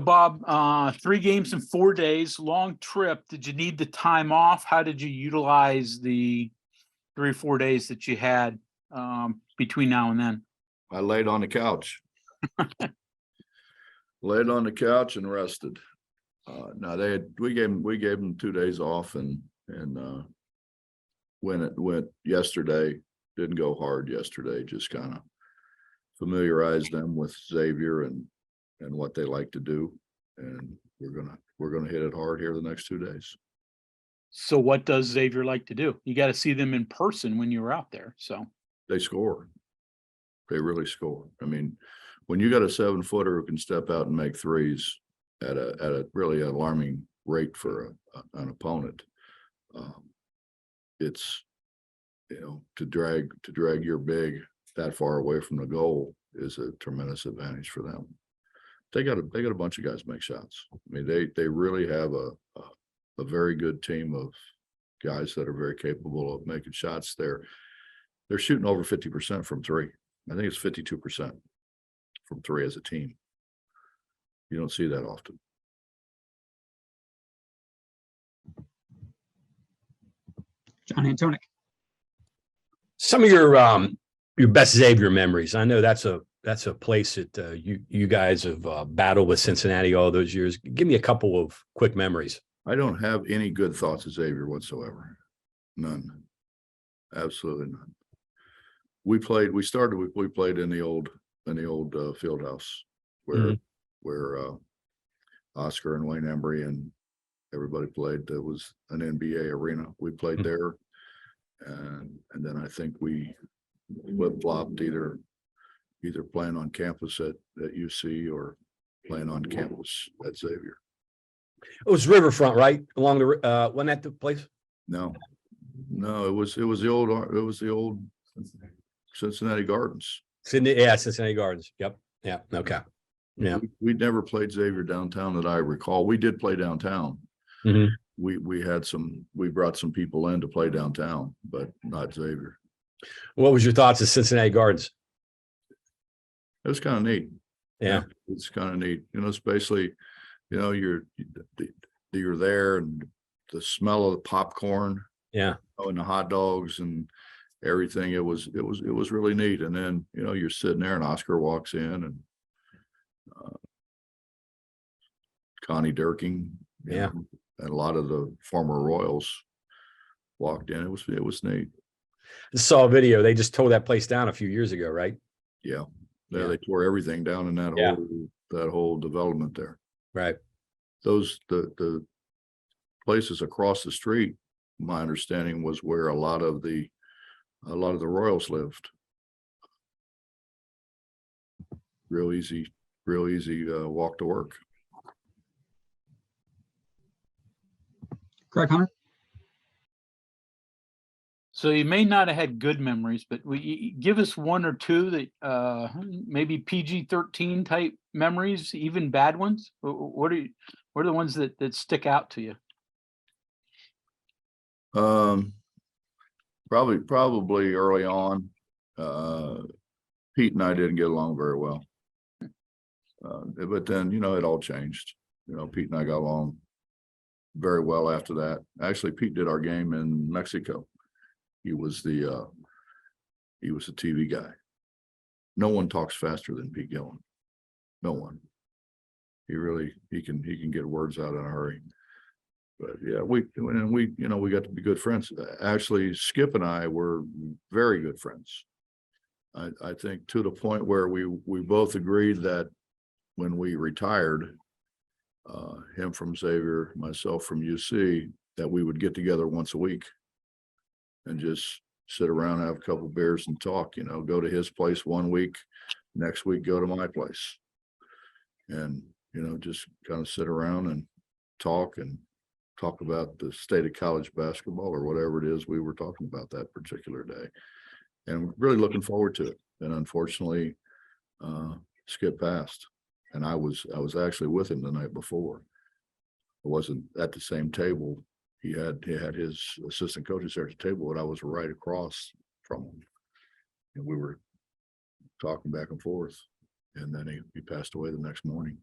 Bob, 3 games in 4 days, long trip. Did you need the time off? How did you utilize the 3 or 4 days that you had between now and then? I laid on the couch. Laid on the couch and rested. No, we gave them 2 days off, and when it went yesterday, didn't go hard yesterday, just kind of familiarized them with Xavier and what they like to do. And we're gonna hit it hard here the next 2 days. So what does Xavier like to do? You got to see them in person when you were out there. So They score. They really score. I mean, when you got a 7-footer who can step out and make threes at a really alarming rate for an opponent, it's, to drag your big that far away from the goal is a tremendous advantage for them. They got a bunch of guys make shots. I mean, they really have a very good team of guys that are very capable of making shots. They're shooting over 50% from 3. I think it's 52% from 3 as a team. You don't see that often. John Antonic. Some of your best Xavier memories. I know that's a place that you guys have battled with Cincinnati all those years. Give me a couple of quick memories. I don't have any good thoughts of Xavier whatsoever. None. Absolutely none. We played in the old field house where Oscar and Wayne Embry and everybody played. There was an NBA arena. We played there, and then I think we flip-flopped either playing on campus at UC or playing on campus at Xavier. It was Riverfront, right? Along the wasn't that the place? No, it was the old Cincinnati Gardens. Cincinnati Gardens. Yep. Yeah. Okay. Yeah. We never played Xavier downtown that I recall. We did play downtown. Mm-hmm. We brought some people in to play downtown, but not Xavier. What was your thoughts of Cincinnati Gardens? It was kind of neat. Yeah. It's kind of neat. It's basically, you're there and the smell of the popcorn. Yeah. And the hot dogs and everything. It was really neat. And then, you're sitting there and Oscar walks in and Connie Durking, and a lot of the former Royals walked in. It was neat. I saw a video. They just tore that place down a few years ago, right? Yeah. They tore everything down in that whole development there. Right. The places across the street, my understanding was where a lot of the Royals lived. Real easy walk to work. Greg Hunter. So you may not have had good memories, but give us 1 or 2 that maybe PG-13 type memories, even bad ones. What are the ones that stick out to you? Probably early on, Pete and I didn't get along very well. But then, it all changed. Pete and I got along very well after that. Actually, Pete did our game in Mexico. He was the TV guy. No one talks faster than Pete Gillen. No one. He can get words out in a hurry. But yeah, we got to be good friends. Actually, Skip and I were very good friends. I think to the point where we both agreed that when we retired, him from Xavier, myself from UC, that we would get together once a week and just sit around, have a couple beers and talk, go to his place 1 week, next week, go to my place. And, just kind of sit around and talk about the state of college basketball or whatever it is we were talking about that particular day. And really looking forward to it. And unfortunately, Skip passed. And I was actually with him the night before. I wasn't at the same table. He had his assistant coaches there at the table, but I was right across from him. And we were talking back and forth. And then he passed away the next morning.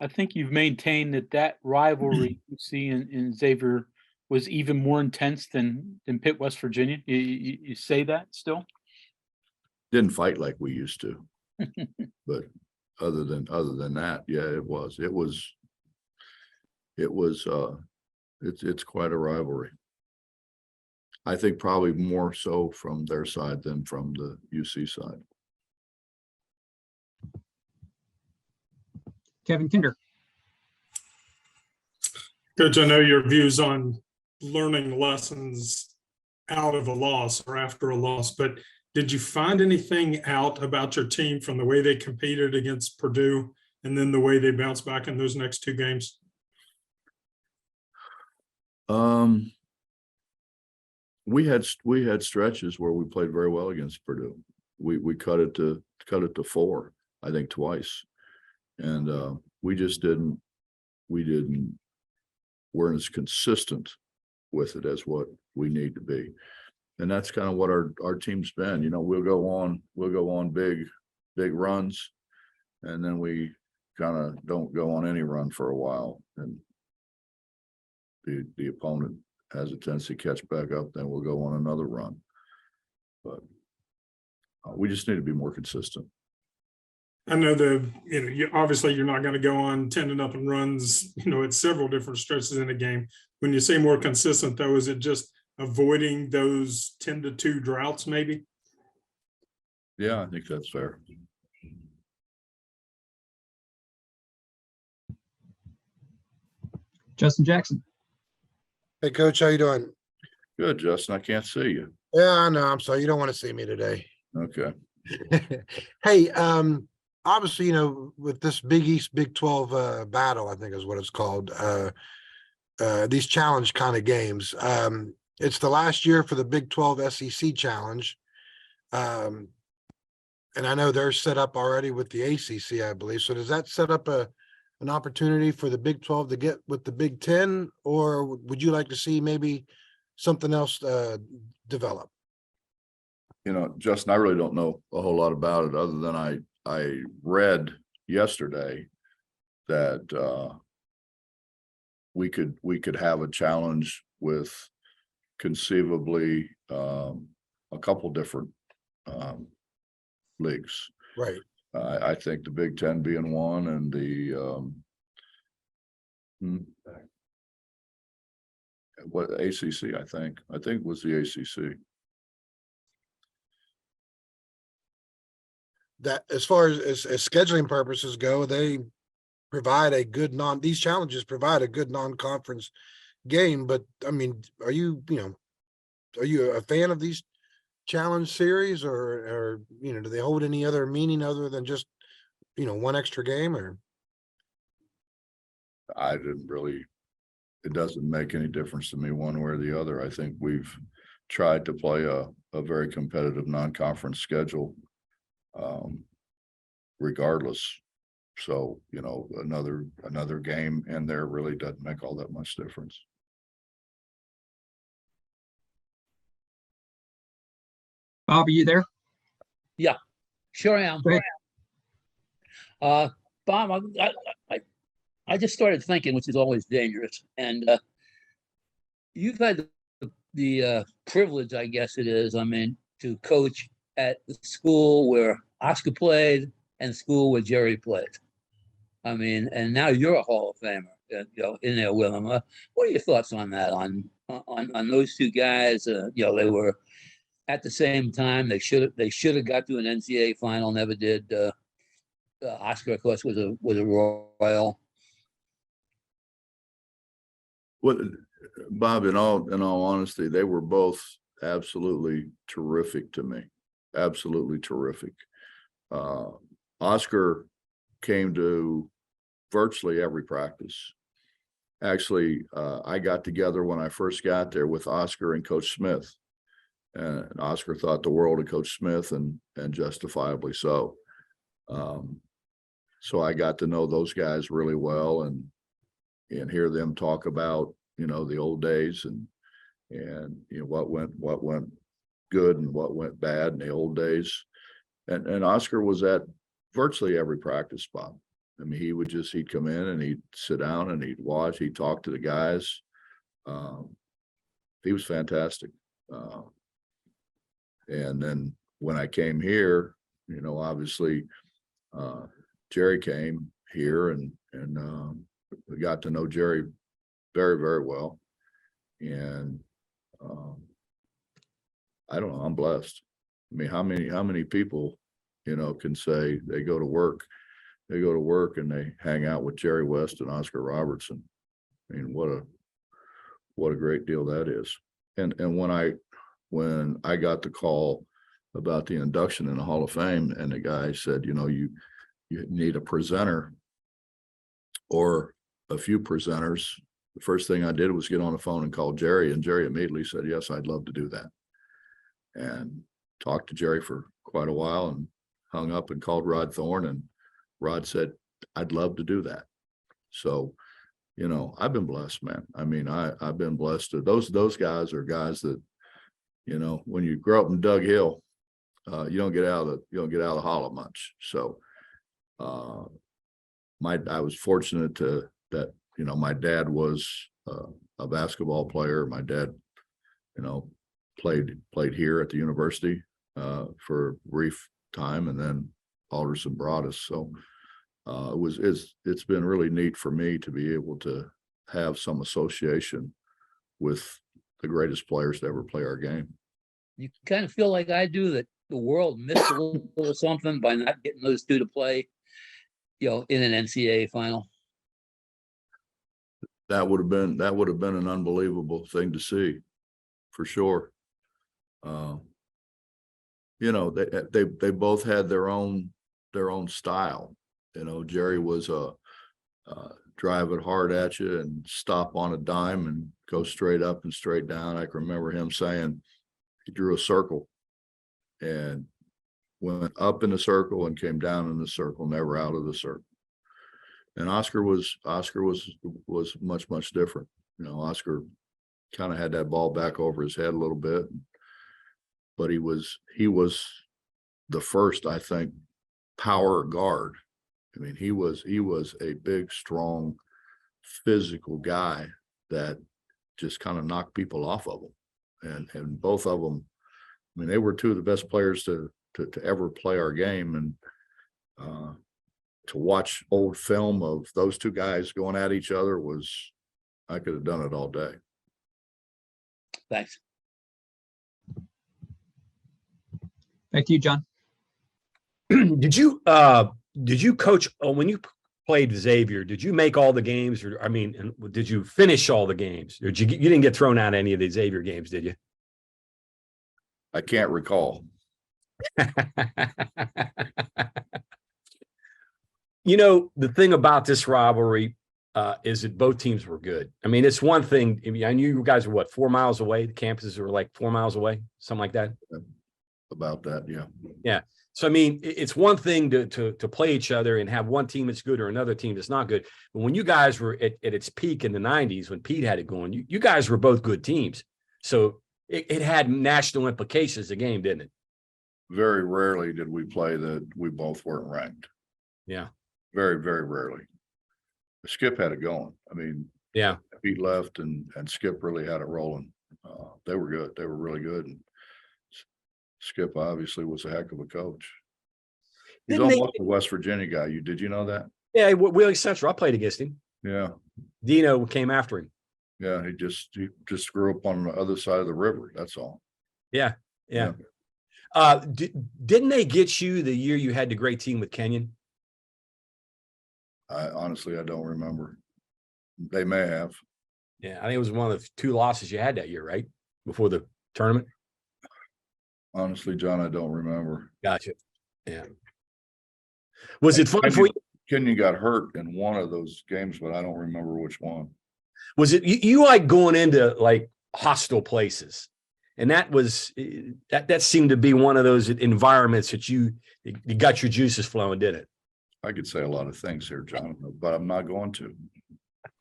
I think you've maintained that rivalry you see in Xavier was even more intense than Pitt, West Virginia. You say that still? Didn't fight like we used to, but other than that, yeah, it's quite a rivalry. I think probably more so from their side than from the UC side. Kevin Kinder. Coach, I know your views on learning lessons out of a loss or after a loss, but did you find anything out about your team from the way they competed against Purdue and then the way they bounced back in those next two games? We had stretches where we played very well against Purdue. We cut it to 4, I think twice. And we weren't as consistent with it as what we need to be. And that's kind of what our team's been. You know, we'll go on big runs, and then we kind of don't go on any run for a while. And the opponent has a tendency to catch back up, then we'll go on another run. But we just need to be more consistent. I know obviously you're not going to go on 10-0 runs, at several different stretches in a game. When you say more consistent, though, is it just avoiding those 10-2 droughts, maybe? Yeah, I think that's fair. Justin Jackson. Hey, Coach, how you doing? Good, Justin. I can't see you. Yeah, I know. I'm sorry. You don't want to see me today. Okay. Hey, obviously, with this Big East, Big 12 battle, I think is what it's called, these challenge kind of games. It's the last year for the Big 12 SEC challenge. And I know they're set up already with the ACC, I believe. So does that set up an opportunity for the Big 12 to get with the Big 10, or would you like to see maybe something else develop? Justin, I really don't know a whole lot about it other than I read yesterday that we could have a challenge with conceivably a couple different leagues. Right. I think the Big 10 being one, and the ACC. I think it was the ACC. That as far as scheduling purposes go, they provide a good these challenges provide a good non-conference game. But I mean, are you a fan of these challenge series, or do they hold any other meaning other than just one extra game? Or it doesn't make any difference to me one way or the other. I think we've tried to play a very competitive non-conference schedule regardless. So, another game in there really doesn't make all that much difference. Bob, are you there? Yeah, sure am. Great. Bob, I just started thinking, which is always dangerous. And you've had the privilege, I guess it is, to coach at the school where Oscar played and school where Jerry played. And now you're a Hall of Famer, in there with him. What are your thoughts on that? On those two guys? They were at the same time. They should have got to an NCAA final, never did. Oscar, of course, was a Royal. Well, Bob, in all honesty, they were both absolutely terrific to me. Absolutely terrific. Oscar came to virtually every practice. Actually, I got together when I first got there with Oscar and Coach Smith. And Oscar thought the world of Coach Smith, and justifiably so. So I got to know those guys really well, and hear them talk about the old days and what went good and what went bad in the old days. And Oscar was at virtually every practice spot, I mean, he'd come in and he'd sit down and he'd watch, he'd talk to the guys. He was fantastic. And then when I came here, you know, obviously, Jerry came here and we got to know Jerry very, very well. And I don't know, I'm blessed. I mean, how many people, you know, can say they go to work and they hang out with Jerry West and Oscar Robertson. I mean, what a great deal that is. And when I got the call about the induction in the Hall of Fame, and the guy said, you know, you need a presenter or a few presenters. The first thing I did was get on the phone and call Jerry, and Jerry immediately said, yes, I'd love to do that. And talked to Jerry for quite a while and hung up and called Rod Thorne, and Rod said, I'd love to do that. So, you know, I've been blessed, man. I mean, I've been blessed. Those guys are guys that, you know, when you grow up in Doug Hill, you don't get out of the hollow much. So I was fortunate that, you know, my dad was a basketball player. My dad, you know, played here at the university for a brief time, and then Alderson brought us. So it's been really neat for me to be able to have some association with the greatest players to ever play our game. You kind of feel like I do, that the world missed a little something by not getting those two to play, you know, in an NCAA final. That would have been an unbelievable thing to see, for sure. You know, they both had their own style. You know, Jerry was drive it hard at you and stop on a dime and go straight up and straight down. I can remember him saying he drew a circle and went up in the circle and came down in the circle, never out of the circle. And Oscar was much different. You know, Oscar kind of had that ball back over his head a little bit, but he was the first, I think, power guard. I mean, he was a big, strong, physical guy that just kind of knocked people off of him. And both of them, I mean, they were two of the best players to ever play our game. And to watch old film of those two guys going at each other I could have done it all day. Thanks. Back to you, John. Did you coach when you played Xavier? Did you make all the games, or I mean, and did you finish all the games, or you didn't get thrown out of any of the Xavier games, did you? I can't recall. You know, the thing about this rivalry is that both teams were good. I mean, it's one thing. I mean, I knew you guys were 4 miles away. The campuses were like 4 miles away, something like that. About that, yeah. Yeah. So, I mean, it's one thing to play each other and have one team that's good or another team that's not good. But when you guys were at its peak in the 90s, when Pete had it going, you guys were both good teams. So it had national implications, the game, didn't it? Very rarely did we play that we both weren't ranked. Yeah. Very, very rarely. Skip had it going. I mean, yeah, Pete left and Skip really had it rolling. They were good. They were really good. And Skip obviously was a heck of a coach. He's almost a West Virginia guy. Did you know that? Yeah, Wheeling Central. I played against him. Yeah. Dino came after him. Yeah, he just grew up on the other side of the river. That's all. Yeah. Didn't they get you the year you had the great team with Kenyon? I honestly don't remember. They may have. Yeah, I think it was one of the 2 losses you had that year, right? Before the tournament. Honestly, John, I don't remember. Gotcha. Yeah. Was it fun for you? Kenyon got hurt in one of those games, but I don't remember which one. Was it you like going into like hostile places? And that seemed to be one of those environments that you got your juices flowing, didn't it? I could say a lot of things here, John, but I'm not going to.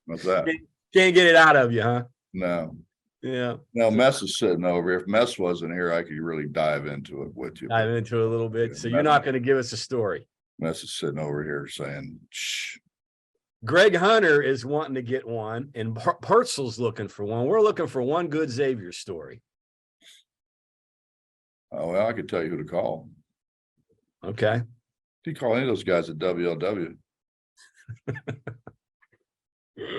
What's that? Can't get it out of you, huh? No. Yeah. No, Mess is sitting over here. If Mess wasn't here, I could really dive into it with you. Dive into it a little bit. Yeah, So you're not going to give us a story. Mess is sitting over here saying, shh. Greg Hunter is wanting to get one, and Perzel's looking for one. We're looking for one good Xavier story. Oh, well, I could tell you who to call. Okay. You call any of those guys at WLW.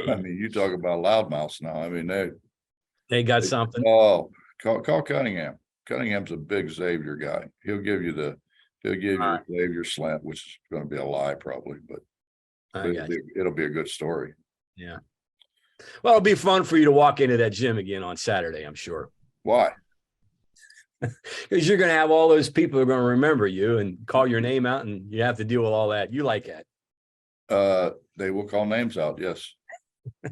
I mean, you talk about loudmouths now. I mean, They got something. oh, call Cunningham. Cunningham's a big Xavier guy. He'll give you the Xavier slant, which is going to be a lie probably, but I got you. it'll be a good story. Yeah. Well, it'll be fun for you to walk into that gym again on Saturday, I'm sure. Why? Because you're going to have all those people who are going to remember you and call your name out, and you have to deal with all that. You like that. They will call names out. Yes. I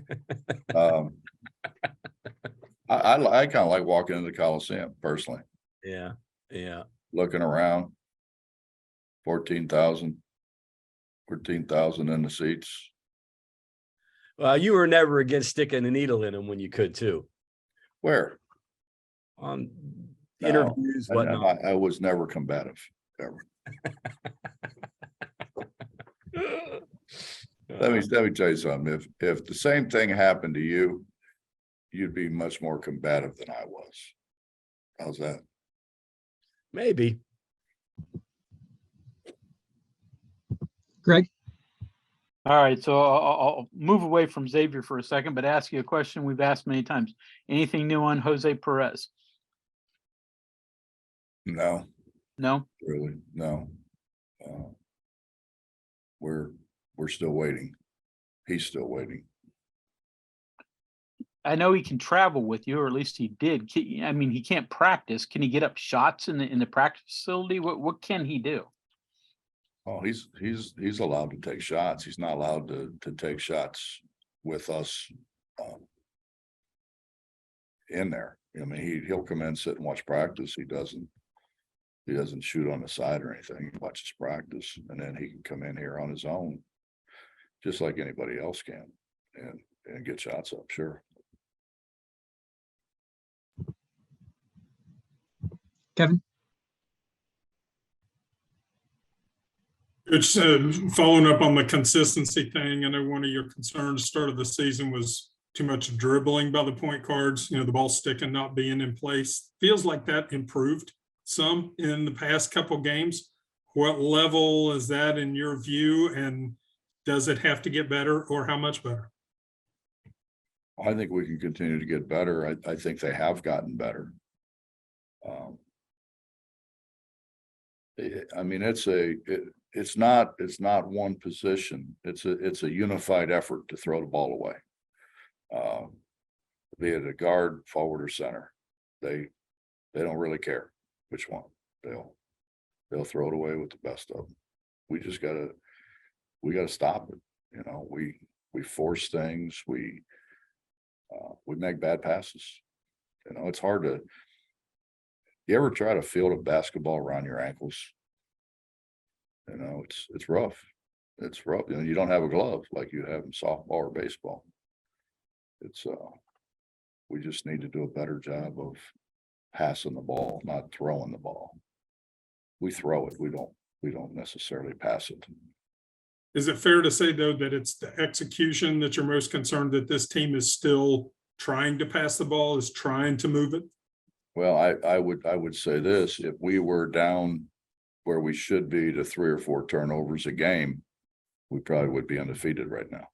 kind of like walking into the Coliseum personally. Yeah. Yeah. Looking around. 14,000 in the seats. Well, you were never against sticking a needle in them when you could too. Where? On No, interviews, whatnot. I was never combative, ever. Let me tell you something. If the same thing happened to you, you'd be much more combative than I was. How's that? Maybe. Greg? All right, so I'll move away from Xavier for a second, but ask you a question we've asked many times. Anything new on Jose Perez? No, No? really, no. We're still waiting. He's still waiting. I know he can travel with you, or at least he did. I mean, he can't practice. Can he get up shots in the practice facility? What can he do? Oh, he's allowed to take shots. He's not allowed to take shots with us in there. I mean, he'll come in, sit and watch practice. He doesn't shoot on the side or anything. He watches practice, and then he can come in here on his own, just like anybody else can, and get shots up. Sure. Kevin? It's following up on the consistency thing. I know one of your concerns start of the season was too much dribbling by the point guards, the ball sticking, not being in place. Feels like that improved some in the past couple games. What level is that in your view? And does it have to get better, or how much better? I think we can continue to get better. I think they have gotten better. I mean, it's not one position. It's a unified effort to throw the ball away. Be it a guard, forward, or center. They don't really care which one. They'll throw it away with the best of them. We just gotta stop it. We force things. We make bad passes. It's hard to. You ever try to field a basketball around your ankles? It's rough. It's rough. You don't have a glove like you have in softball or baseball. We just need to do a better job of passing the ball, not throwing the ball. We throw it. We don't necessarily pass it. Is it fair to say, though, that it's the execution that you're most concerned, that this team is still trying to pass the ball, is trying to move it? Well, I would say this: if we were down where we should be to 3 or 4 turnovers a game, we probably would be undefeated right now.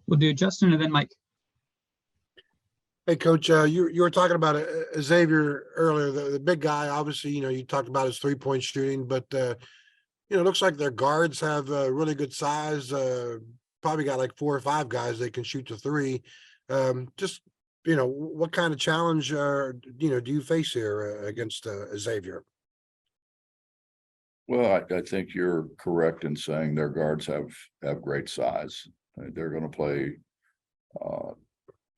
We'll do Justin and then Mike. Hey, Coach, you were talking about Xavier earlier, the big guy. Obviously, you talked about his 3-point shooting, but it looks like their guards have really good size. Probably got like 4 or 5 guys that can shoot the 3. Just what kind of challenge do you face here against Xavier? Well, I think you're correct in saying their guards have great size. They're going to play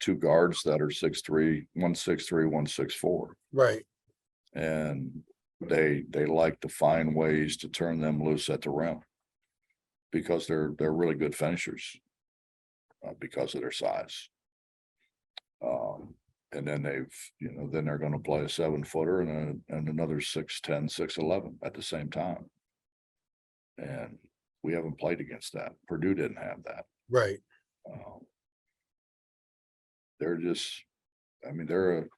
2 guards that are 6'3", 163, 164. Right. And they like to find ways to turn them loose at the rim because they're really good finishers because of their size. And then then they're going to play a 7-footer and another 6'10", 6'11" at the same time. And we haven't played against that. Purdue didn't have that. Right. They're just, I mean, they're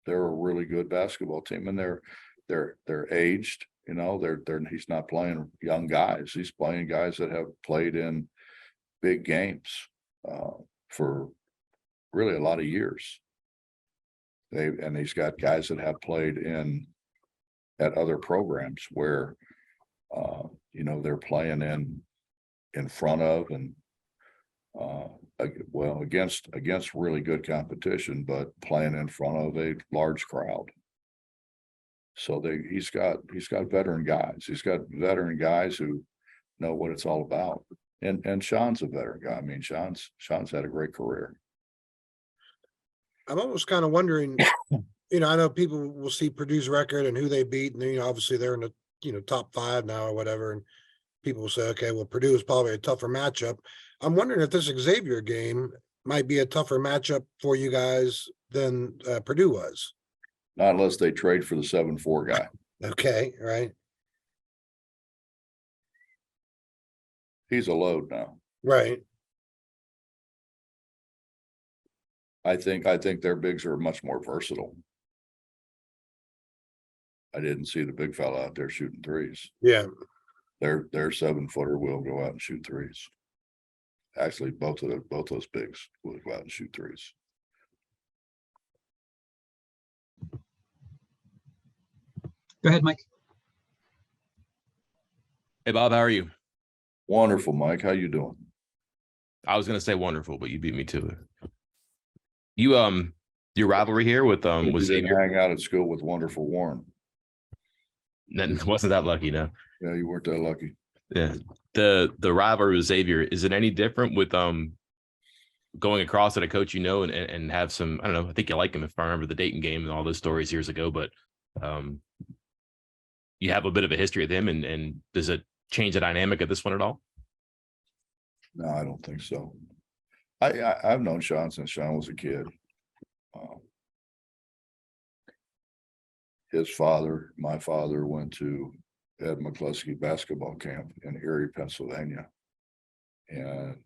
a really good basketball team, and they're aged. He's not playing young guys. He's playing guys that have played in big games for really a lot of years. He's got guys that have played at other programs where they're playing in front of and against really good competition, but playing in front of a large crowd. So he's got veteran guys. He's got veteran guys who know what it's all about. And Sean's a veteran guy. I mean, Sean's had a great career. I'm almost kind of wondering, I know people will see Purdue's record and who they beat, and obviously they're in the top 5 now or whatever, and people will say, okay, well, Purdue is probably a tougher matchup. I'm wondering if this Xavier game might be a tougher matchup for you guys than Purdue was. Not unless they trade for the 7-4 guy. Okay, right. He's a load now. Right. I think their bigs are much more versatile. I didn't see the big fella out there shooting threes. Yeah. Their 7-footer will go out and shoot threes. Actually, both those bigs will go out and shoot threes. Go ahead, Mike. Hey, Bob, how are you? Wonderful, Mike. How you doing? I was gonna say wonderful, but you beat me to it. You your rivalry here with You didn't Xavier hang out at school with wonderful Warren. wasn't that lucky, no. Yeah, you weren't that lucky. Yeah. The rivalry with Xavier, is it any different with going across at a coach and have some, I don't know, I think you like him if I remember the Dayton game and all those stories years ago, but you have a bit of a history with him, and does it change the dynamic of this one at all? No, I don't think so. I've known Sean since Sean was a kid. His father, my father, went to Ed McCluskey basketball camp in Erie, Pennsylvania. And,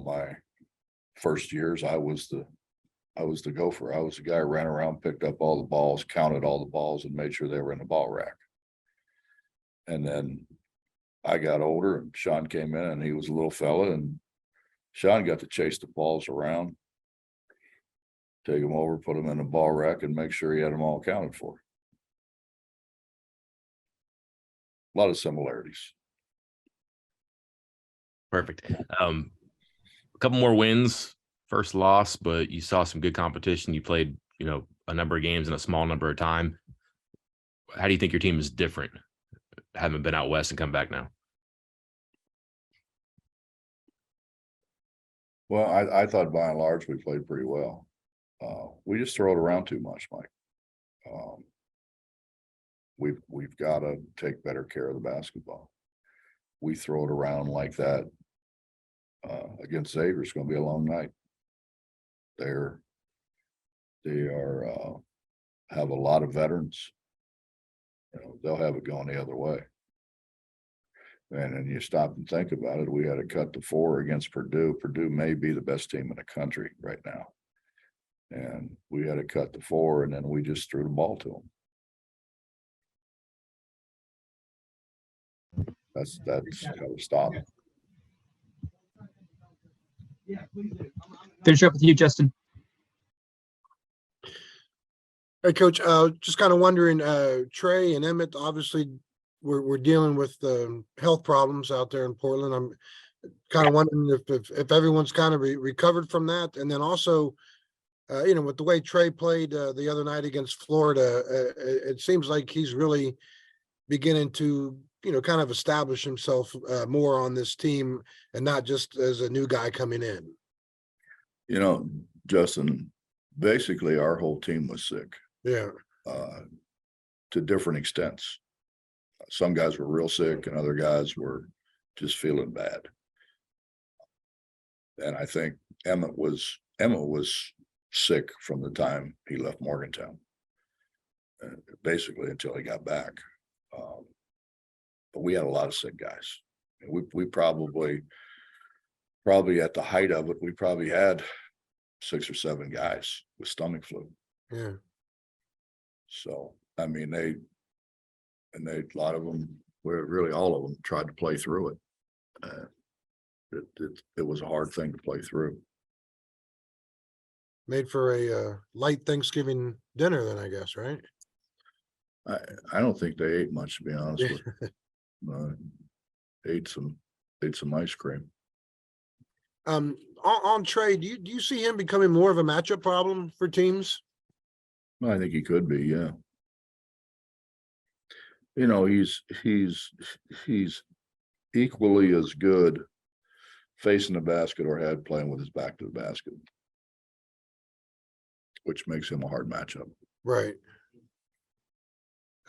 my first years, I was the gopher. I was the guy who ran around, picked up all the balls, counted all the balls, and made sure they were in the ball rack. And then I got older, and Sean came in, and he was a little fella, and Sean got to chase the balls around, take them over, put them in the ball rack, and make sure he had them all accounted for. A lot of similarities. Perfect. A couple more wins, first loss, but you saw some good competition. You played, a number of games in a small number of time. How do you think your team is different, having been out west and come back now? Well, I thought by and large we played pretty well. We just throw it around too much, Mike. We've got to take better care of the basketball. We throw it around like that against Xavier. It's going to be a long night. They have a lot of veterans. They'll have it going the other way. And then you stop and think about it. We had to cut to 4 against Purdue. Purdue may be the best team in the country right now. And we had to cut to 4, and then we just threw the ball to them. That's got to stop. Finish up with you, Justin. Hey, Coach, just kind of wondering, Trey and Emmett, obviously we're dealing with health problems out there in Portland. I'm kind of wondering if everyone's kind of recovered from that. And then also, with the way Trey played the other night against Florida, it seems like he's really beginning to, kind of establish himself more on this team and not just as a new guy coming in. Justin, basically our whole team was sick. Yeah. To different extents. Some guys were real sick and other guys were just feeling bad. And I think Emmett was sick from the time he left Morgantown. Basically until he got back. But we had a lot of sick guys. We probably at the height of it, we probably had 6 or 7 guys with stomach flu. Yeah. So, I mean, a lot of them, really all of them tried to play through it. It was a hard thing to play through. Made for a light Thanksgiving dinner then, I guess, right? I don't think they ate much, to be honest with you. Ate some ice cream. On Trey, do you see him becoming more of a matchup problem for teams? I think he could be, yeah. You know, he's equally as good facing the basket or head playing with his back to the basket, which makes him a hard matchup. Right.